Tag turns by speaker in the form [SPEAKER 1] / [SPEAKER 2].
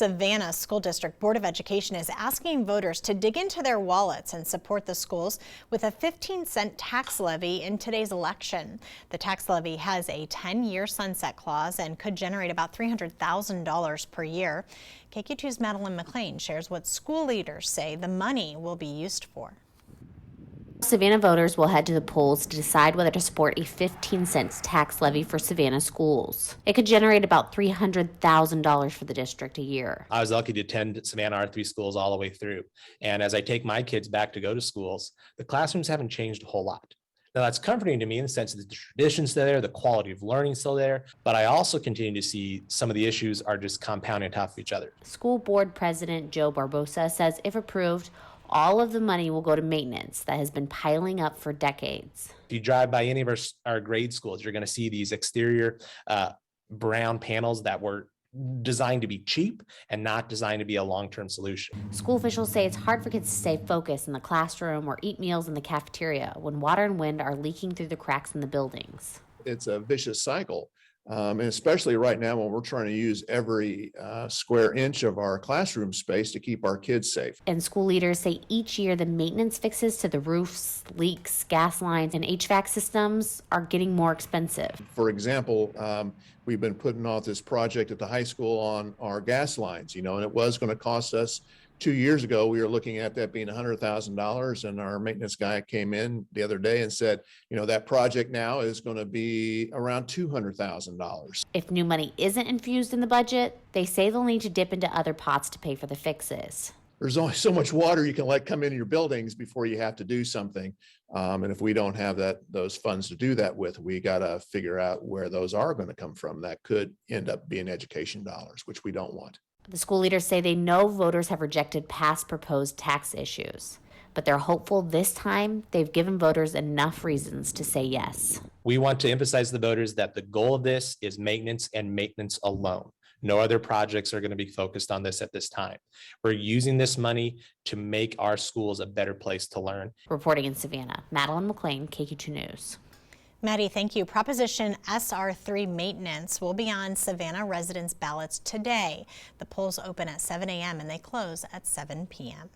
[SPEAKER 1] Savannah School District Board of Education is asking voters to dig into their wallets and support the schools with a 15-cent tax levy in today's election. The tax levy has a 10-year sunset clause and could generate about $300,000 per year. KQ2's Madeline McLean shares what school leaders say the money will be used for.
[SPEAKER 2] Savannah voters will head to the polls to decide whether to support a 15-cent tax levy for Savannah schools. It could generate about $300,000 for the district a year.
[SPEAKER 3] I was lucky to attend Savannah R3 schools all the way through. And as I take my kids back to go to schools, the classrooms haven't changed a whole lot. Now that's comforting to me in the sense that the tradition's still there, the quality of learning still there, but I also continue to see some of the issues are just compounding on top of each other.
[SPEAKER 2] School board president Joe Barbosa says if approved, all of the money will go to maintenance that has been piling up for decades.
[SPEAKER 3] If you drive by any of our grade schools, you're going to see these exterior brown panels that were designed to be cheap and not designed to be a long-term solution.
[SPEAKER 2] School officials say it's hard for kids to stay focused in the classroom or eat meals in the cafeteria when water and wind are leaking through the cracks in the buildings.
[SPEAKER 4] It's a vicious cycle. And especially right now when we're trying to use every square inch of our classroom space to keep our kids safe.
[SPEAKER 2] And school leaders say each year the maintenance fixes to the roofs, leaks, gas lines, and HVAC systems are getting more expensive.
[SPEAKER 4] For example, we've been putting off this project at the high school on our gas lines, and it was going to cost us 2 years ago, we were looking at that being $100,000, and our maintenance guy came in the other day and said, that project now is going to be around $200,000.
[SPEAKER 2] If new money isn't infused in the budget, they say they'll need to dip into other pots to pay for the fixes.
[SPEAKER 4] There's only so much water you can let come into your buildings before you have to do something. And if we don't have those funds to do that with, we got to figure out where those are going to come from. That could end up being education dollars, which we don't want.
[SPEAKER 2] The school leaders say they know voters have rejected past proposed tax issues, but they're hopeful this time they've given voters enough reasons to say yes.
[SPEAKER 3] We want to emphasize to the voters that the goal of this is maintenance and maintenance alone. No other projects are going to be focused on this at this time. We're using this money to make our schools a better place to learn.
[SPEAKER 2] Reporting in Savannah, Madeline McLean, KQ2 News.
[SPEAKER 1] Maddie, thank you. Proposition SR3 maintenance will be on Savannah residents' ballots today. The polls open at 7 a.m. and they close at 7 p.m.